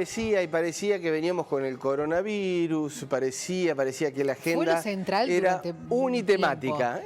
Sí, parecía que veníamos con el coronavirus, parecía que la agenda era unitemática,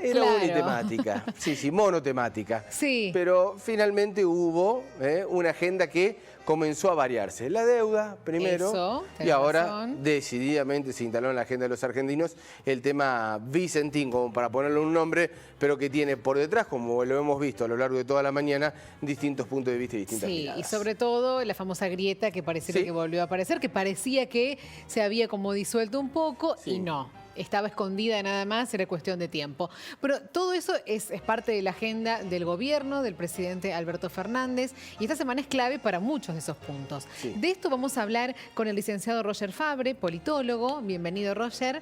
sí, monotemática. Sí. Pero finalmente hubo una agenda que comenzó a variarse. La deuda primero, y ahora decididamente se instaló en la agenda de los argentinos el tema Vicentín, como para ponerle un nombre, pero que tiene por detrás, como lo hemos visto a lo largo de toda la mañana, distintos puntos de vista y distintas miradas. Y sobre todo la famosa grieta que pareciera que volvió a aparecer, que parecía que se había como disuelto un poco y no. Estaba escondida nada más, era cuestión de tiempo. Pero todo eso es parte de la agenda del gobierno, del presidente Alberto Fernández, y esta semana es clave para muchos de esos puntos. De esto vamos a hablar con el licenciado Roger Fabre, politólogo. Bienvenido, Roger.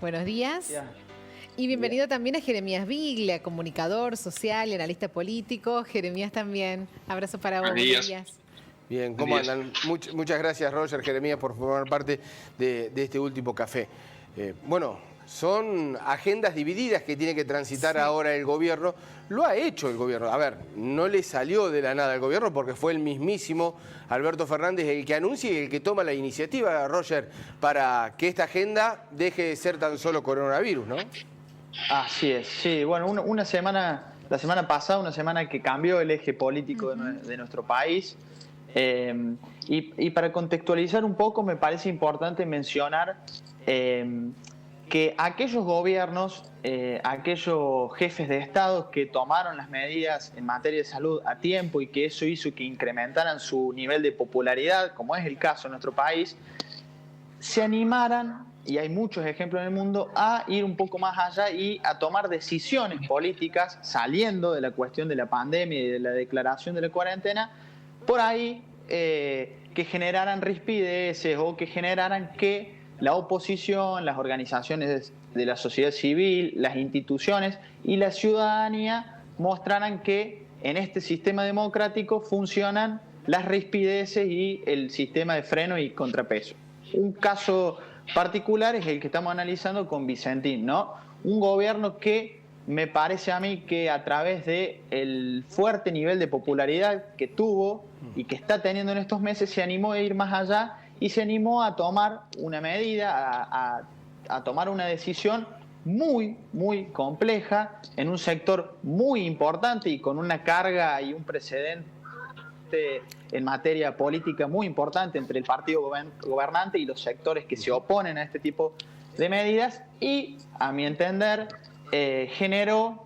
Buenos días. Y bienvenido también a Jeremías Biglia, comunicador social y analista político. Jeremías también. Abrazo para vos. Buenos días. Bien, ¿cómo andan? Muchas gracias, Roger, Jeremías, por formar parte de este último café. Bueno, son agendas divididas que tiene que transitar ahora el gobierno. Lo ha hecho el gobierno. A ver, no le salió de la nada al gobierno porque fue el mismísimo Alberto Fernández el que anuncia y el que toma la iniciativa, Roger, para que esta agenda deje de ser tan solo coronavirus, ¿no? Así es, sí. Bueno, la semana pasada, una semana que cambió el eje político de nuestro país. Y para contextualizar un poco, me parece importante mencionar que aquellos gobiernos, aquellos jefes de Estado que tomaron las medidas en materia de salud a tiempo y que eso hizo que incrementaran su nivel de popularidad, como es el caso en nuestro país, se animaran, y hay muchos ejemplos en el mundo, a ir un poco más allá y a tomar decisiones políticas saliendo de la cuestión de la pandemia y de la declaración de la cuarentena, por ahí que generaran rispideces o que generaran que la oposición, las organizaciones de la sociedad civil, las instituciones y la ciudadanía mostraran que en este sistema democrático funcionan las rispideces y el sistema de freno y contrapeso. Un caso particular es el que estamos analizando con Vicentín, ¿no? Un gobierno que me parece a mí que a través del fuerte nivel de popularidad que tuvo y que está teniendo en estos meses se animó a ir más allá y se animó a tomar una medida, a tomar una decisión muy, muy compleja en un sector muy importante y con una carga y un precedente en materia política muy importante entre el partido gobernante y los sectores que se oponen a este tipo de medidas y, a mi entender, generó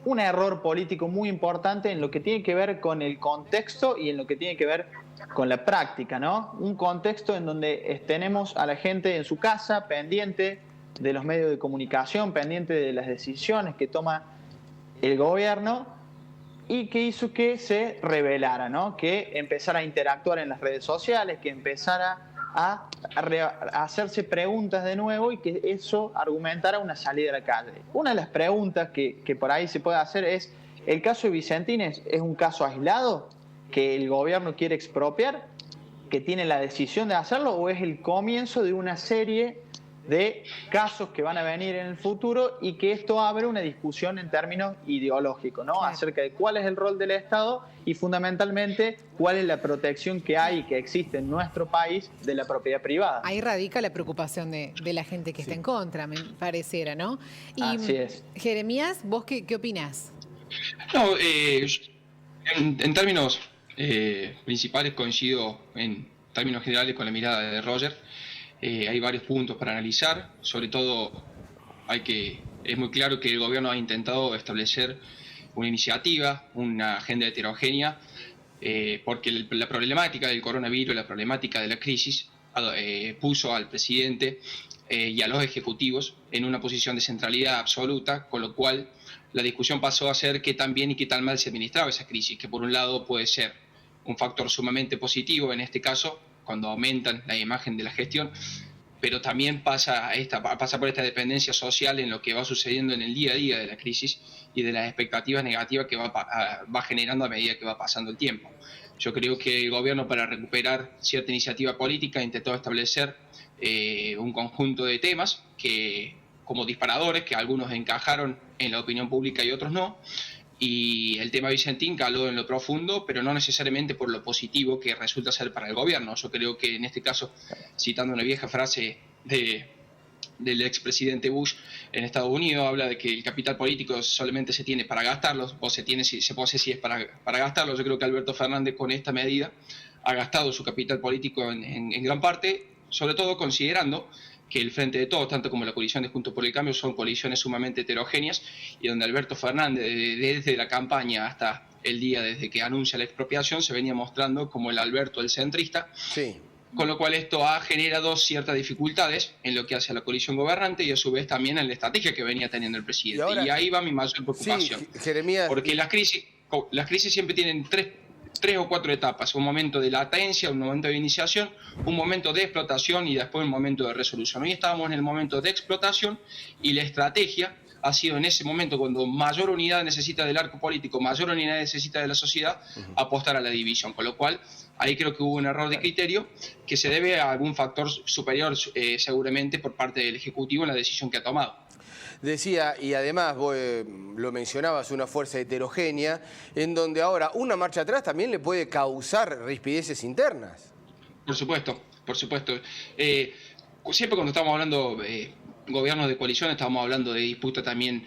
un error político muy importante en lo que tiene que ver con el contexto y en lo que tiene que ver con la práctica, ¿no? Un contexto en donde tenemos a la gente en su casa, pendiente de los medios de comunicación, pendiente de las decisiones que toma el gobierno y que hizo que se rebelara, ¿no? Que empezara a interactuar en las redes sociales, que empezara a hacerse preguntas de nuevo y que eso argumentara una salida a la calle. Una de las preguntas que por ahí se puede hacer es, ¿el caso de Vicentín es un caso aislado que el gobierno quiere expropiar, que tiene la decisión de hacerlo, o es el comienzo de una serie de casos que van a venir en el futuro y que esto abre una discusión en términos ideológicos, ¿no? Acerca de cuál es el rol del Estado y fundamentalmente cuál es la protección que hay y que existe en nuestro país de la propiedad privada. Ahí radica la preocupación de la gente que está en contra, me pareciera, ¿no? Y, así es. Jeremías, ¿vos qué opinás? No, en términos principales coincido en términos generales con la mirada de Roger. Hay varios puntos para analizar, sobre todo es muy claro que el gobierno ha intentado establecer una iniciativa, una agenda heterogénea, porque la problemática del coronavirus, la problemática de la crisis, puso al presidente y a los ejecutivos en una posición de centralidad absoluta, con lo cual la discusión pasó a ser qué tan bien y qué tan mal se administraba esa crisis, que por un lado puede ser un factor sumamente positivo en este caso, cuando aumentan la imagen de la gestión, pero también pasa por esta dependencia social en lo que va sucediendo en el día a día de la crisis y de las expectativas negativas que va generando a medida que va pasando el tiempo. Yo creo que el gobierno, para recuperar cierta iniciativa política, intentó establecer un conjunto de temas que, como disparadores, que algunos encajaron en la opinión pública y otros no, y el tema Vicentín caló en lo profundo, pero no necesariamente por lo positivo que resulta ser para el gobierno. Yo creo que en este caso, citando una vieja frase del expresidente Bush en Estados Unidos, habla de que el capital político solamente se tiene para gastarlo, o se posee si es para gastarlo. Yo creo que Alberto Fernández con esta medida ha gastado su capital político en gran parte, sobre todo considerando que el Frente de Todos, tanto como la coalición de Juntos por el Cambio, son coaliciones sumamente heterogéneas, y donde Alberto Fernández, desde la campaña hasta el día desde que anuncia la expropiación, se venía mostrando como el Alberto el centrista, Sí. con lo cual esto ha generado ciertas dificultades en lo que hace a la coalición gobernante y a su vez también en la estrategia que venía teniendo el presidente. Y ahí va mi mayor preocupación. Sí, Jeremías. Porque las crisis siempre tienen tres o cuatro etapas: un momento de latencia, un momento de iniciación, un momento de explotación y después un momento de resolución. Hoy estábamos en el momento de explotación y la estrategia ha sido en ese momento, cuando mayor unidad necesita del arco político, mayor unidad necesita de la sociedad, apostar a la división. Con lo cual, ahí creo que hubo un error de criterio que se debe a algún factor superior seguramente por parte del Ejecutivo en la decisión que ha tomado. Decía, y además vos lo mencionabas, una fuerza heterogénea, en donde ahora una marcha atrás también le puede causar rispideces internas. Por supuesto, por supuesto. Siempre cuando estamos hablando gobiernos de coalición, estamos hablando de disputas también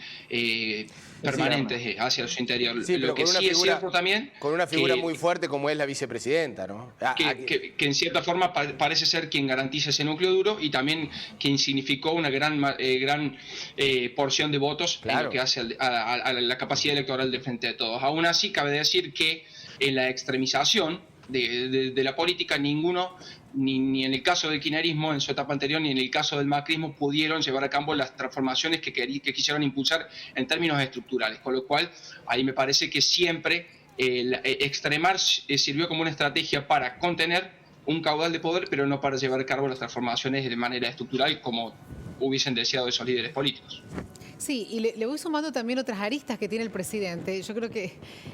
permanentes hacia su interior. Sí, lo que sí es cierto también... Con una figura muy fuerte como es la vicepresidenta, ¿no? Que en cierta forma parece ser quien garantiza ese núcleo duro y también quien significó una gran porción de votos en lo que hace a la capacidad electoral del Frente de Todos. Aún así, cabe decir que en la extremización de la política, ninguno, ni en el caso del kirchnerismo en su etapa anterior, ni en el caso del macrismo, pudieron llevar a cabo las transformaciones que quisieron impulsar en términos estructurales. Con lo cual, ahí me parece que siempre extremar sirvió como una estrategia para contener un caudal de poder, pero no para llevar a cabo las transformaciones de manera estructural como hubiesen deseado esos líderes políticos. Sí, y le voy sumando también otras aristas que tiene el presidente. Yo creo que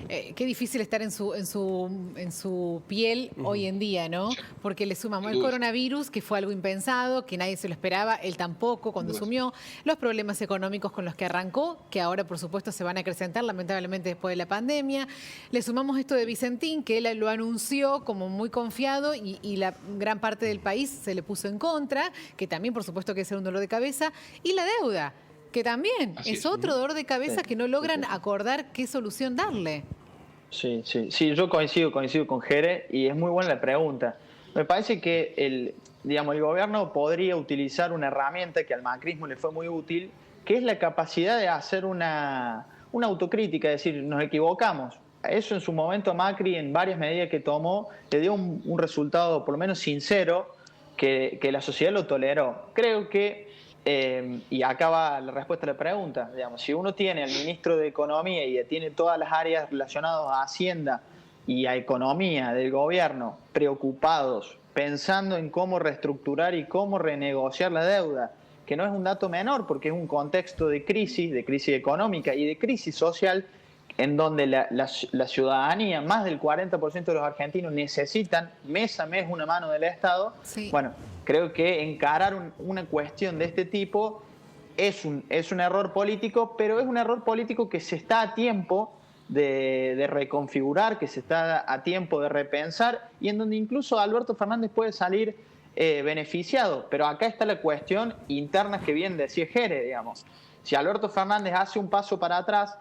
qué difícil estar en su piel hoy en día, ¿no? Porque le sumamos el coronavirus, que fue algo impensado, que nadie se lo esperaba, él tampoco cuando asumió, los problemas económicos con los que arrancó, que ahora por supuesto se van a acrecentar lamentablemente después de la pandemia. Le sumamos esto de Vicentín, que él lo anunció como muy confiado y la gran parte del país se le puso en contra, que también por supuesto que es un dolor de cabeza, y la deuda, que también es otro dolor de cabeza que no logran acordar qué solución darle. Sí, yo coincido con Jere y es muy buena la pregunta. Me parece que el gobierno podría utilizar una herramienta que al macrismo le fue muy útil, que es la capacidad de hacer una autocrítica, es decir, nos equivocamos. Eso en su momento Macri, en varias medidas que tomó, le dio un resultado por lo menos sincero, que la sociedad lo toleró. Creo que y acá va la respuesta a la pregunta. Si uno tiene al ministro de Economía y tiene todas las áreas relacionadas a Hacienda y a Economía del gobierno preocupados, pensando en cómo reestructurar y cómo renegociar la deuda, que no es un dato menor porque es un contexto de crisis económica y de crisis social, en donde la ciudadanía, más del 40% de los argentinos necesitan mes a mes una mano del Estado. Sí. Bueno, creo que encarar una cuestión de este tipo es un error político, pero es un error político que se está a tiempo de reconfigurar, que se está a tiempo de repensar y en donde incluso Alberto Fernández puede salir beneficiado. Pero acá está la cuestión interna que bien decía Jere, digamos. Si Alberto Fernández hace un paso para atrás,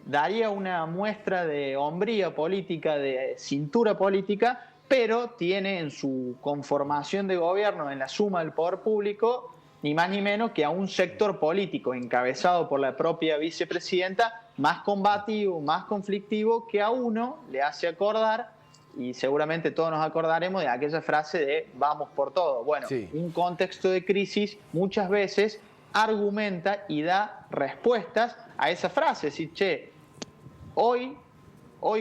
daría una muestra de hombría política, de cintura política, pero tiene en su conformación de gobierno, en la suma del poder público, ni más ni menos que a un sector político encabezado por la propia vicepresidenta, más combativo, más conflictivo, que a uno le hace acordar, y seguramente todos nos acordaremos de aquella frase de vamos por todo. Bueno, sí. Un contexto de crisis muchas veces argumenta y da respuestas a esa frase, es decir, che, hoy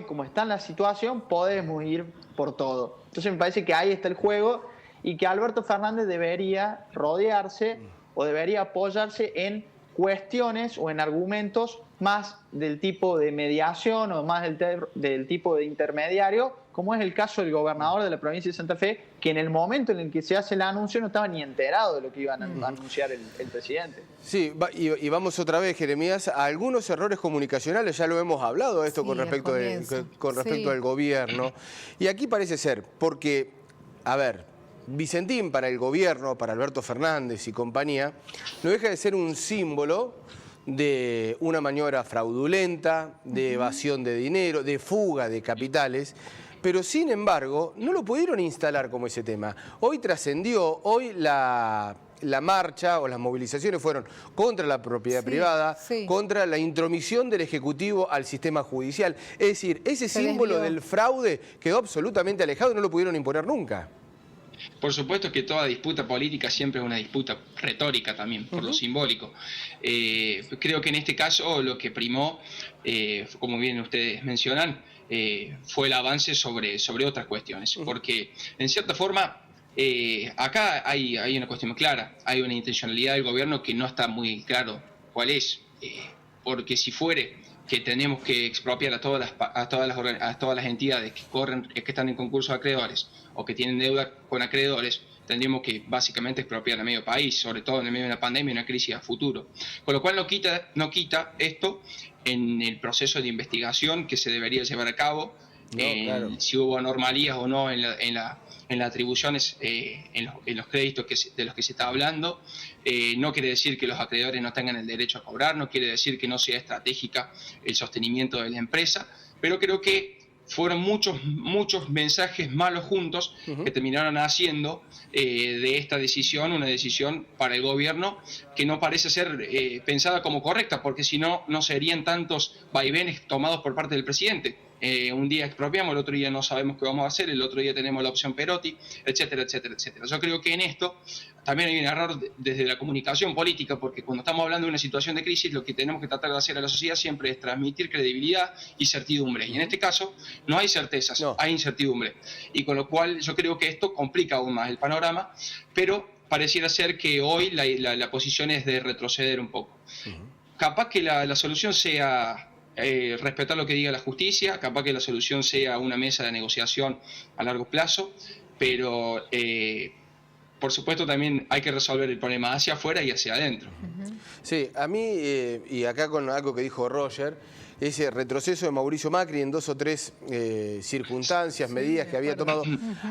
como está en la situación, podemos ir por todo. Entonces me parece que ahí está el juego y que Alberto Fernández debería rodearse o debería apoyarse en cuestiones o en argumentos más del tipo de mediación o más del tipo de intermediario, como es el caso del gobernador de la provincia de Santa Fe, que en el momento en el que se hace el anuncio no estaba ni enterado de lo que iban a anunciar el presidente. Sí, y vamos otra vez, Jeremías, a algunos errores comunicacionales, ya lo hemos hablado esto con respecto al gobierno, y aquí parece ser, porque, a ver, Vicentín para el gobierno, para Alberto Fernández y compañía, no deja de ser un símbolo de una maniobra fraudulenta, de evasión de dinero, de fuga de capitales, pero sin embargo no lo pudieron instalar como ese tema. Hoy trascendió, hoy la marcha o las movilizaciones fueron contra la propiedad privada, contra la intromisión del Ejecutivo al sistema judicial. Es decir, ese símbolo del fraude quedó absolutamente alejado y no lo pudieron imponer nunca. Por supuesto que toda disputa política siempre es una disputa retórica también, por lo simbólico. Creo que en este caso lo que primó, como bien ustedes mencionan, fue el avance sobre otras cuestiones. Porque, en cierta forma, acá hay una cuestión clara, hay una intencionalidad del gobierno que no está muy claro cuál es. Porque si fuere que tenemos que expropiar a todas las entidades que están en concurso de acreedores o que tienen deuda con acreedores, tendríamos que básicamente expropiar a medio país, sobre todo en el medio de una pandemia y una crisis a futuro. Con lo cual no quita esto en el proceso de investigación que se debería llevar a cabo, si hubo anormalías o no en las atribuciones, en los créditos de los que se está hablando. No quiere decir que los acreedores no tengan el derecho a cobrar, no quiere decir que no sea estratégica el sostenimiento de la empresa, pero creo que fueron muchos mensajes malos juntos que terminaron haciendo de esta decisión una decisión para el gobierno que no parece ser pensada como correcta, porque si no, no serían tantos vaivenes tomados por parte del presidente. Un día expropiamos, el otro día no sabemos qué vamos a hacer, el otro día tenemos la opción Perotti, etcétera, etcétera, etcétera. Yo creo que en esto también hay un error desde la comunicación política, porque cuando estamos hablando de una situación de crisis, lo que tenemos que tratar de hacer a la sociedad siempre es transmitir credibilidad y certidumbre. Y en este caso no hay certezas, hay incertidumbre. Y con lo cual yo creo que esto complica aún más el panorama, pero pareciera ser que hoy la posición es de retroceder un poco. Capaz que la solución sea respetar lo que diga la justicia, capaz que la solución sea una mesa de negociación a largo plazo, pero por supuesto también hay que resolver el problema hacia afuera y hacia adentro. Sí, a mí, y acá con algo que dijo Roger, ese retroceso de Mauricio Macri en 2 o 3 circunstancias, medidas que había tomado,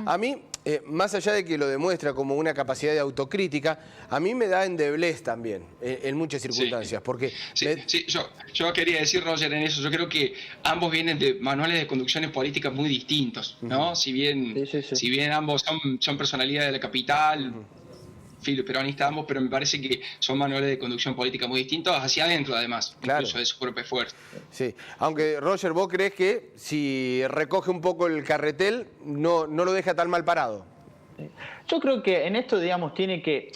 a mí, más allá de que lo demuestra como una capacidad de autocrítica, a mí me da endeblez también en muchas circunstancias. Porque yo quería decir, Roger, en eso, yo creo que ambos vienen de manuales de conducciones políticas muy distintos, ¿no? Si bien ambos son personalidades de la capital, filo peronista ambos, pero me parece que son manuales de conducción política muy distintos hacia adentro, además, incluso de su propio esfuerzo. Sí, aunque Roger, ¿vos crees que si recoge un poco el carretel no lo deja tan mal parado? Yo creo que en esto, digamos, tiene que,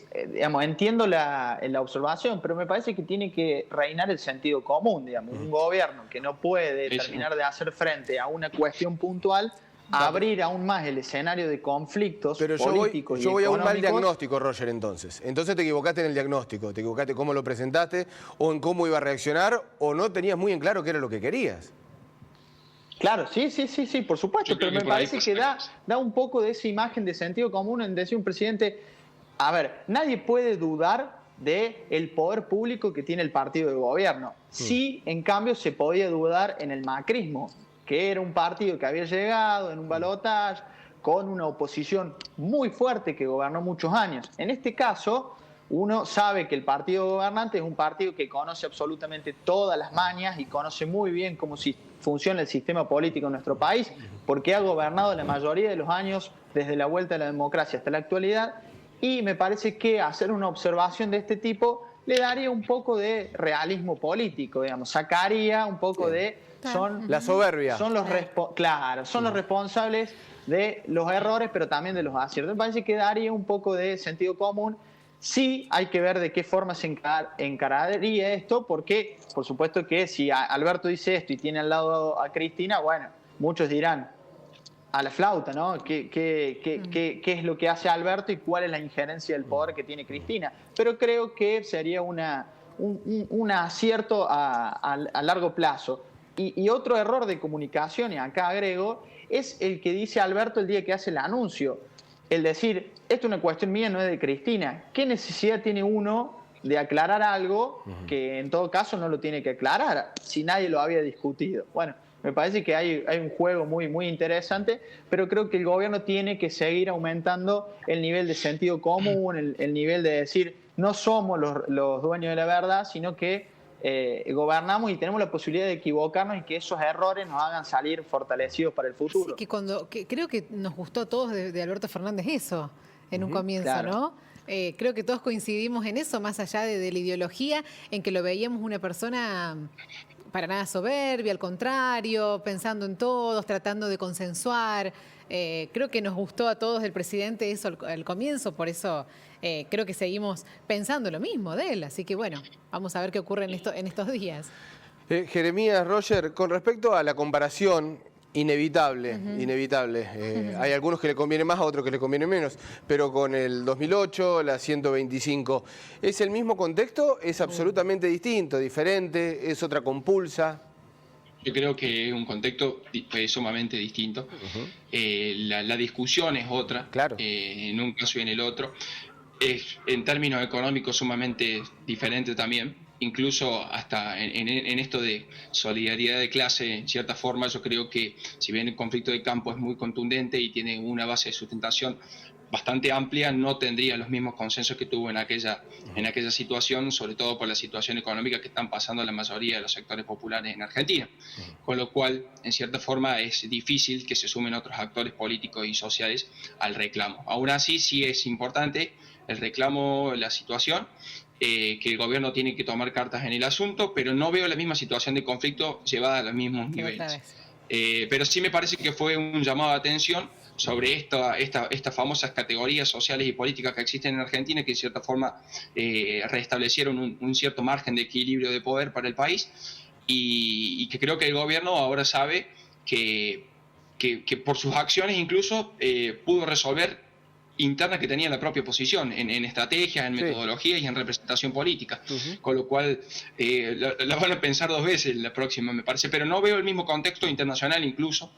entiendo la observación, pero me parece que tiene que reinar el sentido común, digamos. Un gobierno que no puede terminar de hacer frente a una cuestión puntual, abrir aún más el escenario de conflictos políticos. Yo voy a un mal diagnóstico, Roger, entonces. Entonces te equivocaste en el diagnóstico, te equivocaste cómo lo presentaste, o en cómo iba a reaccionar, o no tenías muy en claro qué era lo que querías. Claro, sí, por supuesto, pero me parece que da un poco de esa imagen de sentido común en decir un presidente, a ver, nadie puede dudar del poder público que tiene el partido de gobierno. Sí, en cambio, se podía dudar en el macrismo, que era un partido que había llegado en un balotaje con una oposición muy fuerte que gobernó muchos años. En este caso, uno sabe que el partido gobernante es un partido que conoce absolutamente todas las mañas y conoce muy bien cómo funciona el sistema político en nuestro país, porque ha gobernado la mayoría de los años desde la vuelta a la democracia hasta la actualidad, y me parece que hacer una observación de este tipo le daría un poco de realismo político, digamos, sacaría un poco de... la soberbia. Son los responsables de los errores, pero también de los aciertos. Me parece que daría un poco de sentido común. Sí hay que ver de qué forma se encararía esto, porque por supuesto que si Alberto dice esto y tiene al lado a Cristina, bueno, muchos dirán a la flauta, ¿no? ¿Qué es lo que hace Alberto y cuál es la injerencia del poder que tiene Cristina? Pero creo que sería una un acierto a largo plazo. Y otro error de comunicación, y acá agrego, es el que dice Alberto el día que hace el anuncio. El decir, esto es una cuestión mía, no es de Cristina. ¿Qué necesidad tiene uno de aclarar algo que en todo caso no lo tiene que aclarar si nadie lo había discutido? Bueno, me parece que hay un juego muy, muy interesante, pero creo que el gobierno tiene que seguir aumentando el nivel de sentido común, el nivel de decir, no somos los dueños de la verdad, sino que gobernamos y tenemos la posibilidad de equivocarnos y que esos errores nos hagan salir fortalecidos para el futuro. Sí, creo que nos gustó a todos de Alberto Fernández eso en un comienzo, claro, ¿no? Creo que todos coincidimos en eso, más allá de la ideología, en que lo veíamos una persona para nada soberbia, al contrario, pensando en todos, tratando de consensuar. Creo que nos gustó a todos del presidente eso al comienzo, por eso creo que seguimos pensando lo mismo de él. Así que bueno, vamos a ver qué ocurre en estos días. Jeremías, Roger, con respecto a la comparación, inevitable. Hay algunos que le conviene más, a otros que le conviene menos, pero con el 2008, la 125, ¿es el mismo contexto? ¿Es absolutamente distinto, diferente? ¿Es otra compulsa? Yo creo que es un contexto sumamente distinto. La discusión es otra, claro, en un caso y en el otro. Es en términos económicos sumamente diferente también. Incluso hasta en esto de solidaridad de clase, en cierta forma, yo creo que si bien el conflicto de campo es muy contundente y tiene una base de sustentación bastante amplia, no tendría los mismos consensos que tuvo en aquella situación, sobre todo por la situación económica que están pasando la mayoría de los sectores populares en Argentina. Con lo cual, en cierta forma, es difícil que se sumen otros actores políticos y sociales al reclamo. Aún así, sí es importante el reclamo, la situación, que el gobierno tiene que tomar cartas en el asunto, pero no veo la misma situación de conflicto llevada a los mismos niveles. Pero sí me parece que fue un llamado de atención sobre estas famosas categorías sociales y políticas que existen en Argentina, que de cierta forma restablecieron un cierto margen de equilibrio de poder para el país, y que creo que el gobierno ahora sabe que por sus acciones incluso pudo resolver interna que tenía la propia oposición, en estrategia, en metodología y en representación política. Con lo cual la van a pensar dos veces la próxima, me parece, pero no veo el mismo contexto internacional incluso.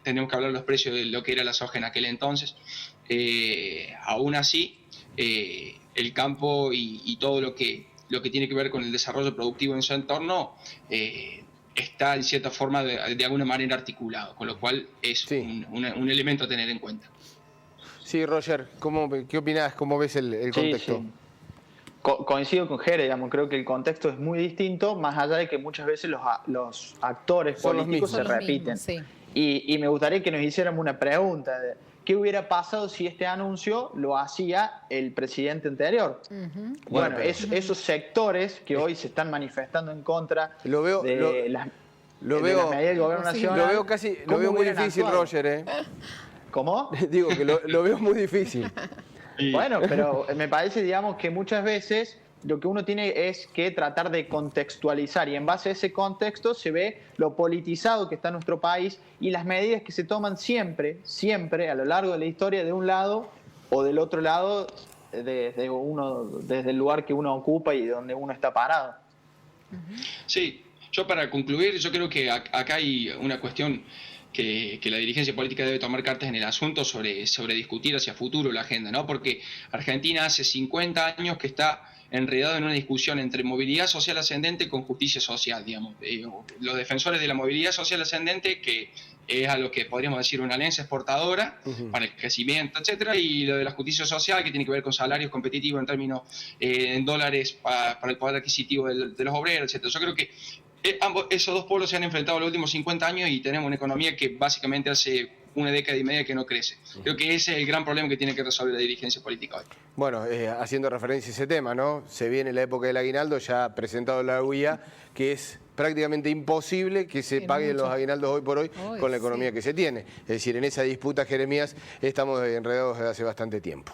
Tenemos que hablar de los precios de lo que era la soja en aquel entonces. Aún así, el campo y todo lo que tiene que ver con el desarrollo productivo en su entorno está en cierta forma de alguna manera articulado, con lo cual es un elemento a tener en cuenta. Sí, Roger, ¿qué opinás? ¿Cómo ves el contexto? Sí. Coincido con Jere, digamos, creo que el contexto es muy distinto, más allá de que muchas veces los actores políticos se repiten. Y me gustaría que nos hiciéramos una pregunta de ¿qué hubiera pasado si este anuncio lo hacía el presidente anterior? Bueno, esos sectores que hoy se están manifestando en contra de las medidas del gobierno nacional. Lo veo muy difícil, Roger, ¿Cómo? Digo que lo veo muy difícil. Bueno, pero me parece, digamos, que muchas veces lo que uno tiene es que tratar de contextualizar, y en base a ese contexto se ve lo politizado que está nuestro país y las medidas que se toman siempre a lo largo de la historia, de un lado o del otro lado, desde el lugar que uno ocupa y donde uno está parado. Sí, yo para concluir, yo creo que acá hay una cuestión que la dirigencia política debe tomar cartas en el asunto sobre discutir hacia futuro la agenda, ¿no? Porque Argentina hace 50 años que está enredado en una discusión entre movilidad social ascendente con justicia social, digamos. Los defensores de la movilidad social ascendente, que es a lo que podríamos decir una alianza exportadora para el crecimiento, etcétera, y lo de la justicia social, que tiene que ver con salarios competitivos en términos en dólares para el poder adquisitivo de los obreros, etcétera. Yo creo que esos dos pueblos se han enfrentado los últimos 50 años y tenemos una economía que básicamente hace una década y media que no crece. Creo que ese es el gran problema que tiene que resolver la dirigencia política hoy. Bueno, haciendo referencia a ese tema, ¿no? Se viene la época del aguinaldo, ya ha presentado la UIA, que es prácticamente imposible que se paguen los aguinaldos hoy por hoy con la economía que se tiene. Es decir, en esa disputa, Jeremías, estamos enredados desde hace bastante tiempo.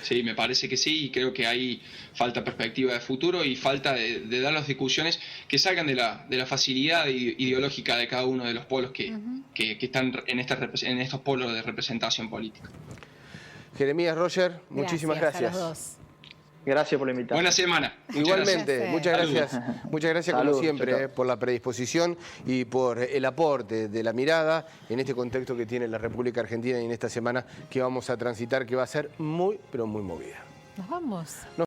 Sí, me parece que sí, y creo que hay falta perspectiva de futuro y falta de dar las discusiones que salgan de la facilidad ideológica de cada uno de los polos que están en estos polos de representación política. Jeremías, Roger, muchísimas gracias. A los dos. Gracias por la invitación. Buena semana. Igualmente, muchas gracias. Saludos. Muchas gracias Saludos, como siempre chao, chao. por la predisposición y por el aporte de la mirada en este contexto que tiene la República Argentina y en esta semana que vamos a transitar, que va a ser muy, pero muy movida. Nos vamos.